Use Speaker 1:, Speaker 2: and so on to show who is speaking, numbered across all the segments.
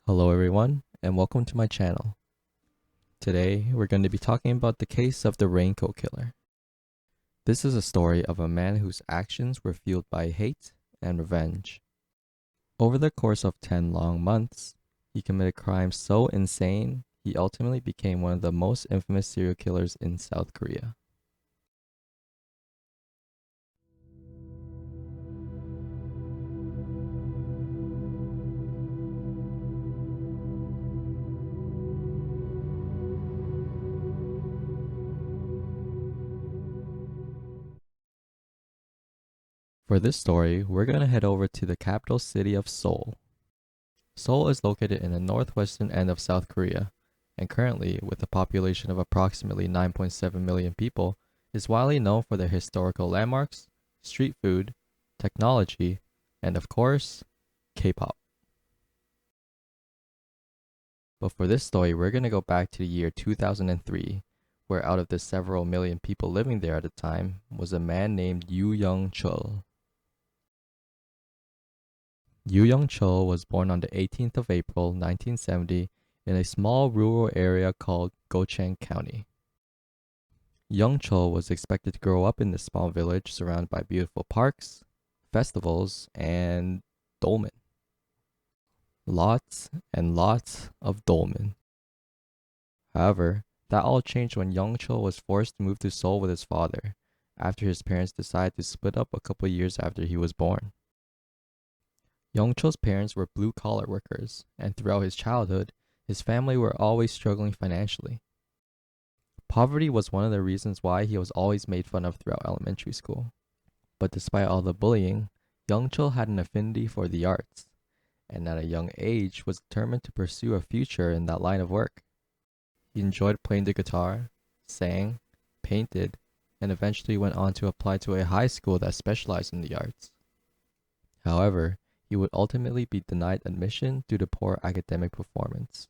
Speaker 1: Hello everyone and welcome to my channel. Today we're going to be talking about the case of the Raincoat Killer. This is a story of a man whose actions were fueled by hate and revenge. Over the course of 10 long months, he committed crimes so insane he ultimately became one of the most infamous serial killers in South Korea. For this story, we're going to head over to the capital city of Seoul. Seoul is located in the northwestern end of South Korea, and currently, with a population of approximately 9.7 million people, is widely known for their historical landmarks, street food, technology, and of course, K-pop. But for this story, we're going to go back to the year 2003, where out of the several million people living there at the time was a man named Yoo Young Chul. Yoo Young Chul was born on the 18th of April, 1970, in a small rural area called Gochang County. Young Chul was expected to grow up in this small village surrounded by beautiful parks, festivals, and dolmen. Lots and lots of dolmen. However, that all changed when Young Chul was forced to move to Seoul with his father, after his parents decided to split up a couple years after he was born. Young Chul's parents were blue-collar workers, and throughout his childhood, his family were always struggling financially. Poverty was one of the reasons why he was always made fun of throughout elementary school. But despite all the bullying, Young Chul had an affinity for the arts, and at a young age was determined to pursue a future in that line of work. He enjoyed playing the guitar, sang, painted, and eventually went on to apply to a high school that specialized in the arts. However, he would ultimately be denied admission due to poor academic performance.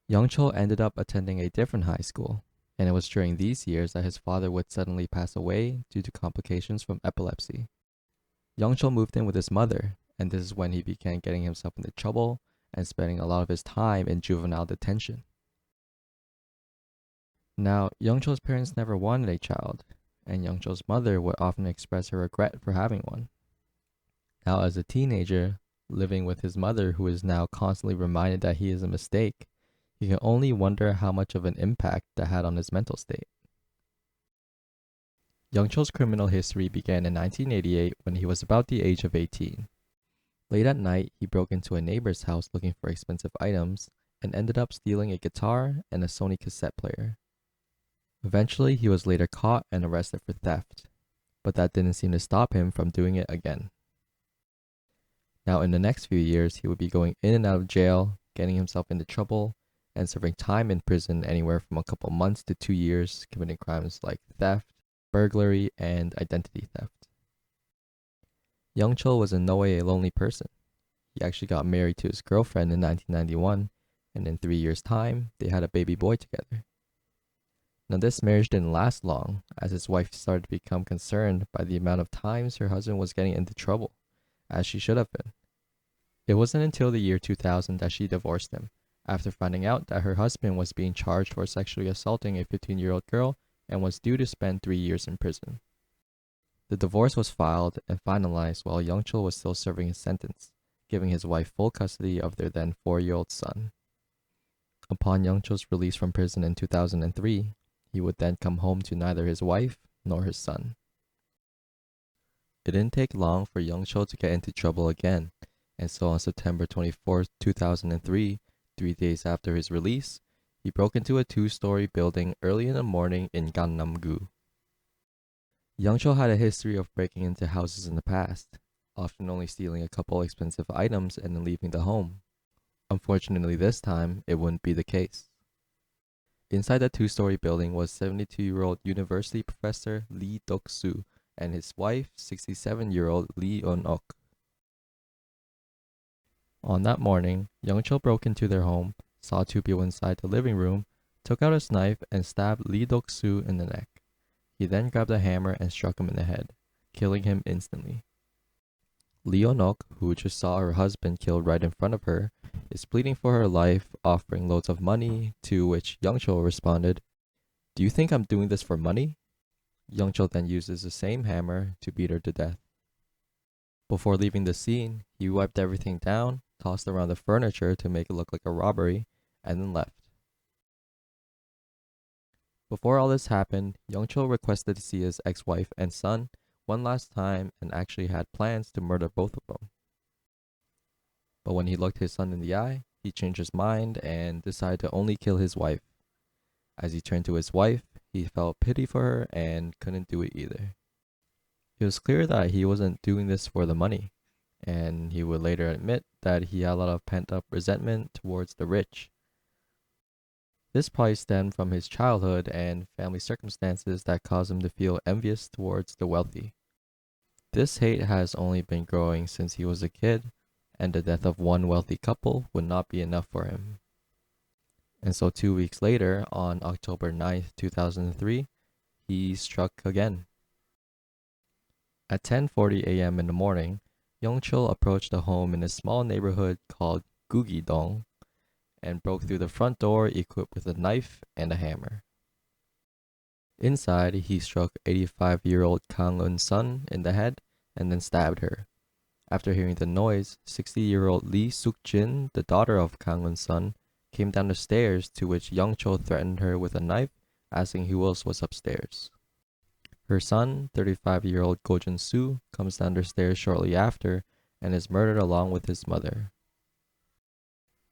Speaker 1: Young Chul ended up attending a different high school, and it was during these years that his father would suddenly pass away due to complications from epilepsy. Young Chul moved in with his mother, and this is when he began getting himself into trouble and spending a lot of his time in juvenile detention. Now, Young Chul's parents never wanted a child, and Young Chul's mother would often express her regret for having one. Now, as a teenager, living with his mother, who is now constantly reminded that he is a mistake, he can only wonder how much of an impact that had on his mental state. Young Chul's criminal history began in 1988 when he was about the age of 18. Late at night, he broke into a neighbor's house looking for expensive items and ended up stealing a guitar and a Sony cassette player. Eventually, he was later caught and arrested for theft, but that didn't seem to stop him from doing it again. Now, in the next few years, he would be going in and out of jail, getting himself into trouble, and serving time in prison anywhere from a couple months to 2 years, committing crimes like theft, burglary, and identity theft. Young Chul was in no way a lonely person. He actually got married to his girlfriend in 1991, and in 3 years' time, they had a baby boy together. Now, this marriage didn't last long, as his wife started to become concerned by the amount of times her husband was getting into trouble, as she should have been. It wasn't until the year 2000 that she divorced him, after finding out that her husband was being charged for sexually assaulting a 15-year-old girl and was due to spend 3 years in prison. The divorce was filed and finalized while Young Chul was still serving his sentence, giving his wife full custody of their then 4-year-old son. Upon Young Chul's release from prison in 2003, he would then come home to neither his wife nor his son. It didn't take long for Young Chul to get into trouble again, and so on September 24, 2003, 3 days after his release, he broke into a 2-story building early in the morning in Gangnam-gu. Young Chul had a history of breaking into houses in the past, often only stealing a couple expensive items and then leaving the home. Unfortunately, this time, it wouldn't be the case. Inside the 2-story building was 72-year-old university professor Lee Dok-soo and his wife, 67-year-old Lee On-ok. On that morning, Young Chul broke into their home, saw 2 people inside the living room, took out his knife and stabbed Lee Dok-soo in the neck. He then grabbed a hammer and struck him in the head, killing him instantly. Lee On-ok, who just saw her husband killed right in front of her, is pleading for her life, offering loads of money, to which Young Chul responded, "Do you think I'm doing this for money?" Young Chul then uses the same hammer to beat her to death. Before leaving the scene, he wiped everything down, tossed around the furniture to make it look like a robbery, and then left. Before all this happened, Young Chul requested to see his ex-wife and son one last time and actually had plans to murder both of them. But when he looked his son in the eye, he changed his mind and decided to only kill his wife. As he turned to his wife, he felt pity for her and couldn't do it either. It was clear that he wasn't doing this for the money, and he would later admit that he had a lot of pent-up resentment towards the rich. This probably stemmed from his childhood and family circumstances that caused him to feel envious towards the wealthy. This hate has only been growing since he was a kid, and the death of one wealthy couple would not be enough for him. And so 2 weeks later, on October 9th, 2003, he struck again. At 10:40 a.m. in the morning, Young Chul approached a home in a small neighborhood called Gugidong and broke through the front door equipped with a knife and a hammer. Inside, he struck 85-year-old Kang Eun-sun in the head and then stabbed her. After hearing the noise, 60-year-old Lee Suk-jin, the daughter of Kang Eun-sun, came down the stairs, to which Young Chul threatened her with a knife, asking who else was upstairs. Her son, 35-year-old Go Jun-soo, comes down the stairs shortly after and is murdered along with his mother.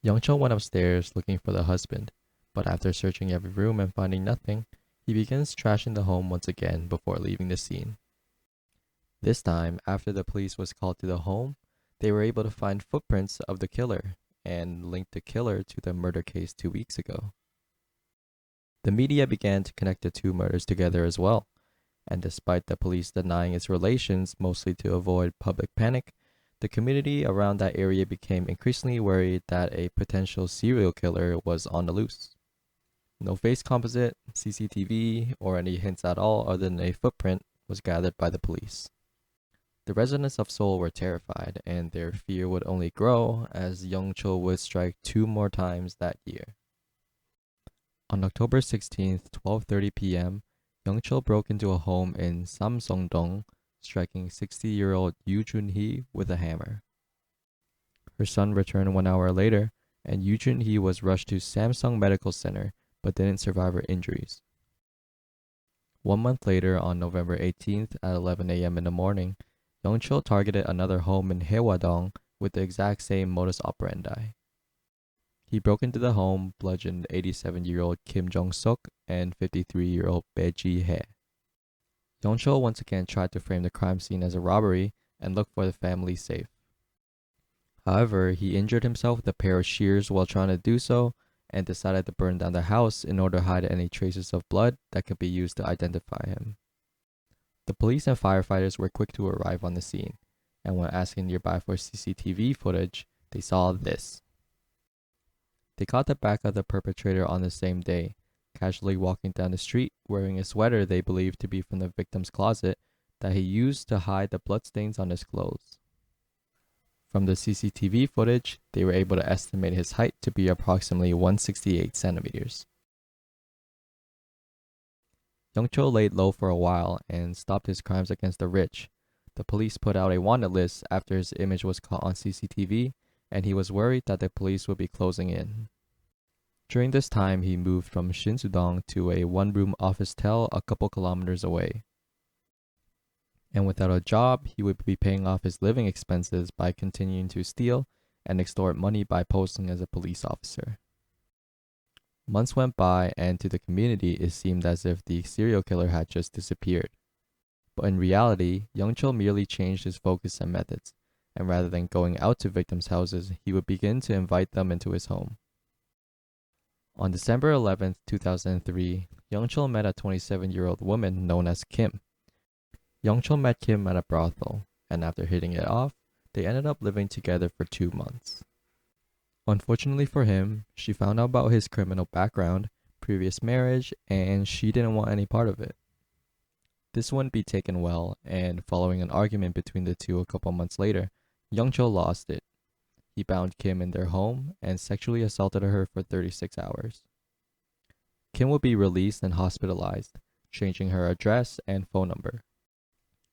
Speaker 1: Young Chul went upstairs looking for the husband, but after searching every room and finding nothing, he begins trashing the home once again before leaving the scene. This time, after the police was called to the home, they were able to find footprints of the killer and linked the killer to the murder case 2 weeks ago. The media began to connect the two murders together as well, and despite the police denying its relations mostly to avoid public panic, the community around that area became increasingly worried that a potential serial killer was on the loose. No face composite, CCTV, or any hints at all other than a footprint was gathered by the police. The residents of Seoul were terrified, and their fear would only grow as Young Chul would strike 2 more times that year. On October 16th, 12:30 p.m., Young Chul broke into a home in Samsung-dong, striking 60-year-old Yoo Jun-hee with a hammer. Her son returned 1 hour later, and Yoo Jun-hee was rushed to Samsung Medical Center but didn't survive her injuries. 1 month later, on November 18th at 11 a.m. in the morning, Young Chul targeted another home in Haewadong with the exact same modus operandi. He broke into the home, bludgeoned 87-year-old Kim Jong-suk and 53-year-old Bae Ji-hye. Young Chul once again tried to frame the crime scene as a robbery and look for the family safe. However, he injured himself with a pair of shears while trying to do so and decided to burn down the house in order to hide any traces of blood that could be used to identify him. The police and firefighters were quick to arrive on the scene, and when asking nearby for CCTV footage, they saw this. They caught the back of the perpetrator on the same day, casually walking down the street wearing a sweater they believed to be from the victim's closet that he used to hide the bloodstains on his clothes. From the CCTV footage, they were able to estimate his height to be approximately 168 centimeters. Young Chul laid low for a while and stopped his crimes against the rich. The police put out a wanted list after his image was caught on CCTV, and he was worried that the police would be closing in. During this time, he moved from Shinsu-dong to a one-room office tel a couple kilometers away. And without a job, he would be paying off his living expenses by continuing to steal and extort money by posing as a police officer. Months went by, and to the community, it seemed as if the serial killer had just disappeared. But in reality, Young Chul merely changed his focus and methods, and rather than going out to victims' houses, he would begin to invite them into his home. On December 11th, 2003, Young Chul met a 27-year-old woman known as Kim. Young Chul met Kim at a brothel, and after hitting it off, they ended up living together for 2 months. Unfortunately for him, she found out about his criminal background, previous marriage, and she didn't want any part of it. This wouldn't be taken well, and following an argument between the two a couple months later, Young Chul lost it. he bound Kim in their home and sexually assaulted her for 36 hours. Kim would be released and hospitalized, changing her address and phone number.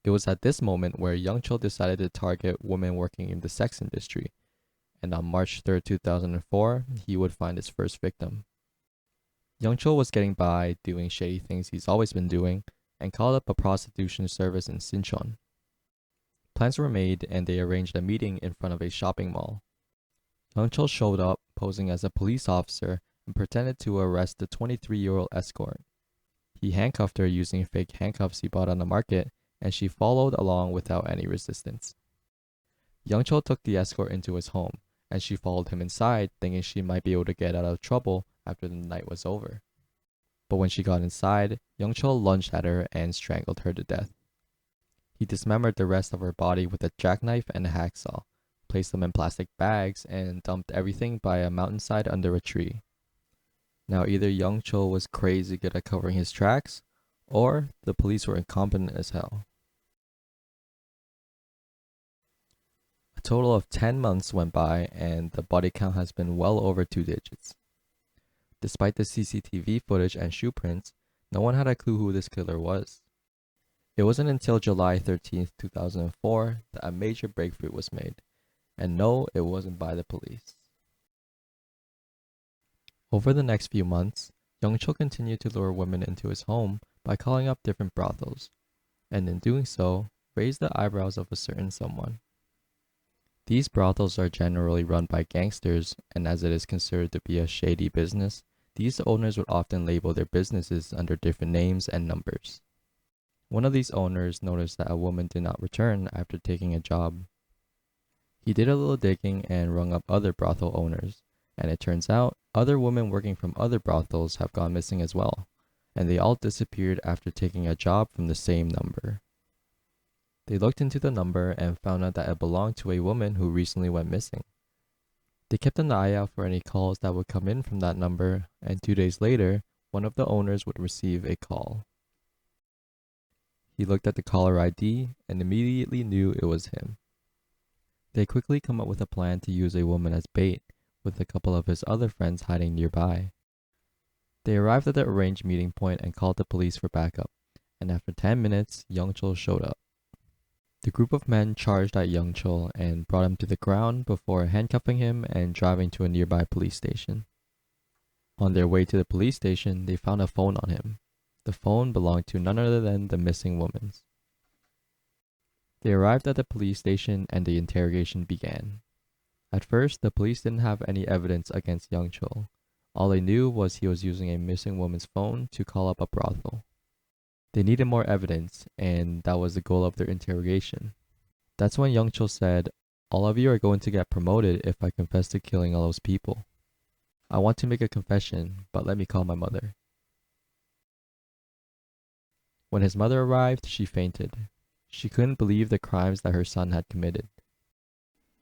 Speaker 1: It was at this moment where Young Chul decided to target women working in the sex industry, and on March 3rd, 2004, he would find his first victim. Young Chul was getting by, doing shady things he's always been doing, and called up a prostitution service in Sinchon. Plans were made and they arranged a meeting in front of a shopping mall. Young Chul showed up, posing as a police officer, and pretended to arrest the 23-year-old escort. He handcuffed her using fake handcuffs he bought on the market, and she followed along without any resistance. Young Chul took the escort into his home, and she followed him inside, thinking she might be able to get out of trouble after the night was over. But when she got inside, Young Chul lunged at her and strangled her to death. He dismembered the rest of her body with a jackknife and a hacksaw, placed them in plastic bags, and dumped everything by a mountainside under a tree. Now either Young Chul was crazy good at covering his tracks, or the police were incompetent as hell. A total of 10 months went by and the body count has been well over 2 digits. Despite the CCTV footage and shoe prints, no one had a clue who this killer was. It wasn't until July 13th, 2004 that a major breakthrough was made. And no, it wasn't by the police. Over the next few months, Young Chul continued to lure women into his home by calling up different brothels, and in doing so, raised the eyebrows of a certain someone. These brothels are generally run by gangsters, and as it is considered to be a shady business, these owners would often label their businesses under different names and numbers. One of these owners noticed that a woman did not return after taking a job. He did a little digging and rung up other brothel owners, and it turns out other women working from other brothels have gone missing as well, and they all disappeared after taking a job from the same number. They looked into the number and found out that it belonged to a woman who recently went missing. They kept an eye out for any calls that would come in from that number, and 2 days later, one of the owners would receive a call. He looked at the caller ID and immediately knew it was him. They quickly come up with a plan to use a woman as bait, with a couple of his other friends hiding nearby. They arrived at the arranged meeting point and called the police for backup, and after 10 minutes, Young Chul showed up. The group of men charged at Young Chul and brought him to the ground before handcuffing him and driving to a nearby police station. On their way to the police station, they found a phone on him. The phone belonged to none other than the missing woman's. They arrived at the police station and the interrogation began. At first, the police didn't have any evidence against Young Chul. All they knew was he was using a missing woman's phone to call up a brothel. They needed more evidence, and that was the goal of their interrogation. That's when Young Chul said, "All of you are going to get promoted if I confess to killing all those people. I want to make a confession, but let me call my mother." When his mother arrived, she fainted. She couldn't believe the crimes that her son had committed.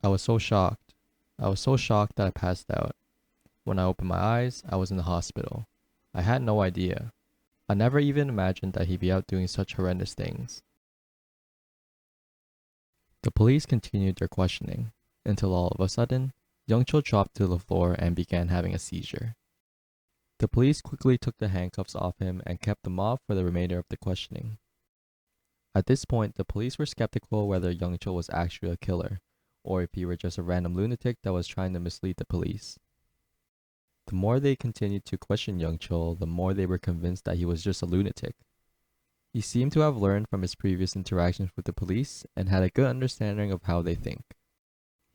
Speaker 1: I was so shocked. That I passed out. When I opened my eyes, I was in the hospital. I had no idea. I never even imagined that he'd be out doing such horrendous things. The police continued their questioning, until all of a sudden, Young Chul dropped to the floor and began having a seizure. The police quickly took the handcuffs off him and kept them off for the remainder of the questioning. At this point, the police were skeptical whether Young Chul was actually a killer, or if he were just a random lunatic that was trying to mislead the police. The more they continued to question Young Chul, the more they were convinced that he was just a lunatic. He seemed to have learned from his previous interactions with the police and had a good understanding of how they think.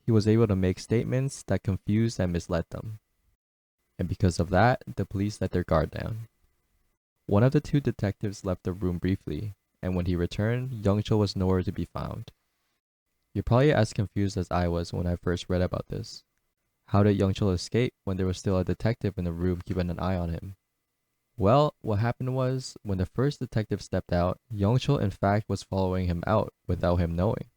Speaker 1: He was able to make statements that confused and misled them. And because of that, the police let their guard down. One of the two detectives left the room briefly, and when he returned, Young Chul was nowhere to be found. You're probably as confused as I was when I first read about this. How did Young Chul escape when there was still a detective in the room keeping an eye on him? Well, what happened was, when the first detective stepped out, Young Chul in fact was following him out without him knowing.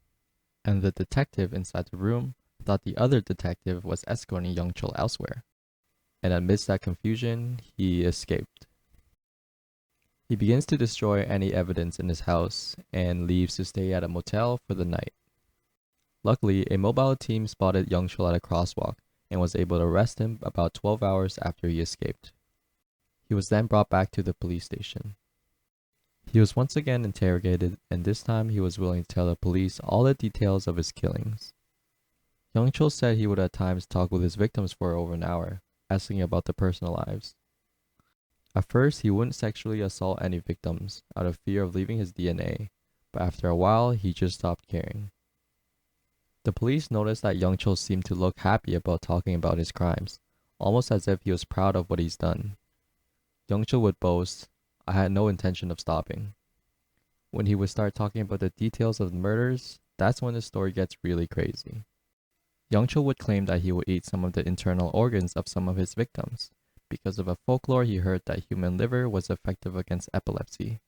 Speaker 1: And the detective inside the room thought the other detective was escorting Young Chul elsewhere. And amidst that confusion, he escaped. He begins to destroy any evidence in his house and leaves to stay at a motel for the night. Luckily, a mobile team spotted Young Chul at a crosswalk and was able to arrest him about 12 hours after he escaped. He was then brought back to the police station. He was once again interrogated, and this time he was willing to tell the police all the details of his killings. Young Chul said he would at times talk with his victims for over an hour, asking about their personal lives. At first, he wouldn't sexually assault any victims out of fear of leaving his DNA, but after a while, he just stopped caring. The police noticed that Young Chul seemed to look happy about talking about his crimes, almost as if he was proud of what he's done. Young Chul would boast, "I had no intention of stopping." When he would start talking about the details of the murders, that's when the story gets really crazy. Young Chul would claim that he would eat some of the internal organs of some of his victims, because of a folklore he heard that human liver was effective against epilepsy.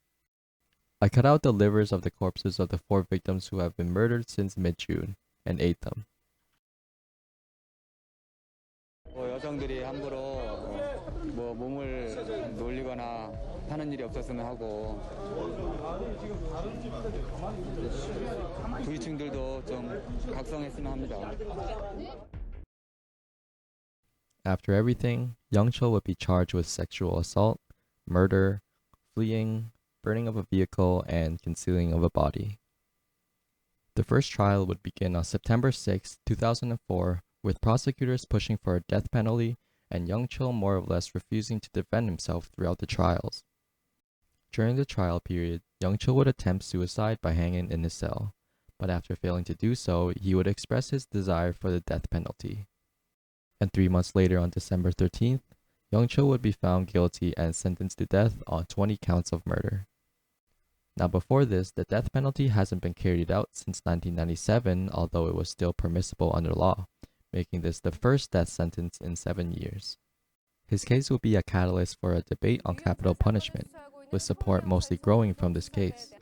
Speaker 1: "I cut out the livers of the corpses of the 4 victims who have been murdered since mid-June and ate them."
Speaker 2: 여성들이 함부로 몸을 놀리거나 하는 일이 없었으면 하고 부위층들도 좀 각성했으면 합니다.
Speaker 1: After everything, Young Chul would be charged with sexual assault, murder, fleeing, burning of a vehicle, and concealing of a body. The first trial would begin on September 6, 2004, with prosecutors pushing for a death penalty and Young Chul more or less refusing to defend himself throughout the trials. During the trial period, Young Chul would attempt suicide by hanging in his cell, but after failing to do so, he would express his desire for the death penalty. And 3 months later, on December 13th, Young Chul would be found guilty and sentenced to death on 20 counts of murder. Now before this, the death penalty hasn't been carried out since 1997, although it was still permissible under law, making this the first death sentence in 7 years. His case will be a catalyst for a debate on capital punishment, with support mostly growing from this case.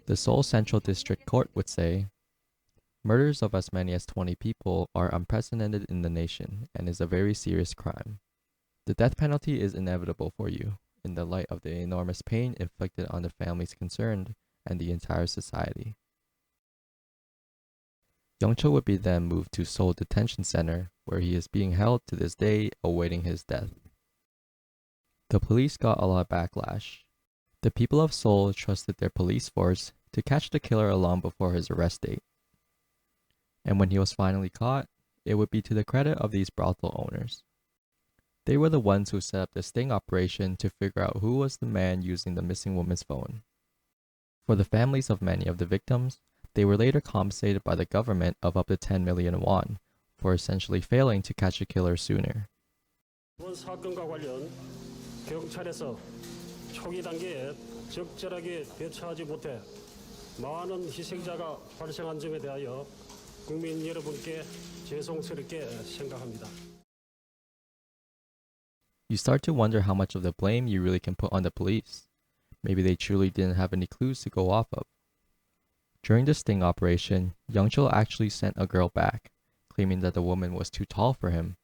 Speaker 1: The Seoul Central District Court would say, "Murders of as many as 20 people are unprecedented in the nation and is a very serious crime. The death penalty is inevitable for you, in the light of the enormous pain inflicted on the families concerned and the entire society." Young Chul would be then moved to Seoul Detention Center, where he is being held to this day awaiting his death. The police got a lot of backlash. The people of Seoul trusted their police force to catch the killer long before his arrest date. And when he was finally caught, it would be to the credit of these brothel owners. They were the ones who set up the sting operation to figure out who was the man using the missing woman's phone. For the families of many of the victims, they were later compensated by the government of up to 10 million won for essentially failing to catch a killer sooner.
Speaker 3: 이번 사건과 관련 경찰에서 초기 단계에 적절하게 대처하지 못해 많은 희생자가 발생한 점에 대하여 국민 여러분께 죄송스럽게 생각합니다.
Speaker 1: You start to wonder how much of the blame you really can put on the police. Maybe they truly didn't have any clues to go off of. During the sting operation, Young Chul actually sent a girl back, claiming that the woman was too tall for him,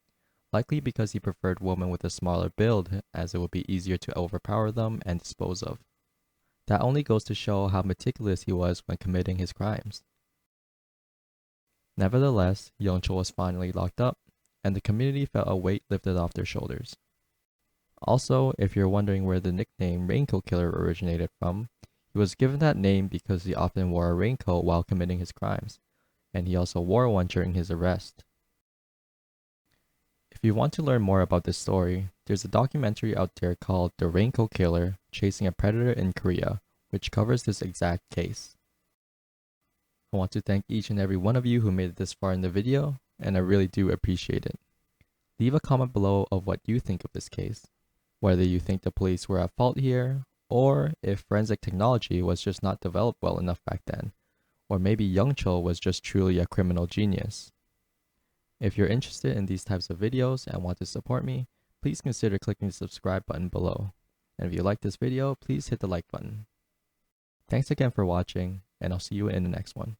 Speaker 1: likely because he preferred women with a smaller build, as it would be easier to overpower them and dispose of. That only goes to show how meticulous he was when committing his crimes. Nevertheless, Young Chul was finally locked up, and the community felt a weight lifted off their shoulders. Also, if you're wondering where the nickname Raincoat Killer originated from, he was given that name because he often wore a raincoat while committing his crimes, and he also wore one during his arrest. If you want to learn more about this story, there's a documentary out there called The Raincoat Killer: Chasing a Predator in Korea, which covers this exact case. I want to thank each and every one of you who made it this far in the video, and I really do appreciate it. Leave a comment below of what you think of this case, whether you think the police were at fault here, or if forensic technology was just not developed well enough back then, or maybe Young Chul was just truly a criminal genius. If you're interested in these types of videos and want to support me, please consider clicking the subscribe button below. And if you like this video, please hit the like button. Thanks again for watching, and I'll see you in the next one.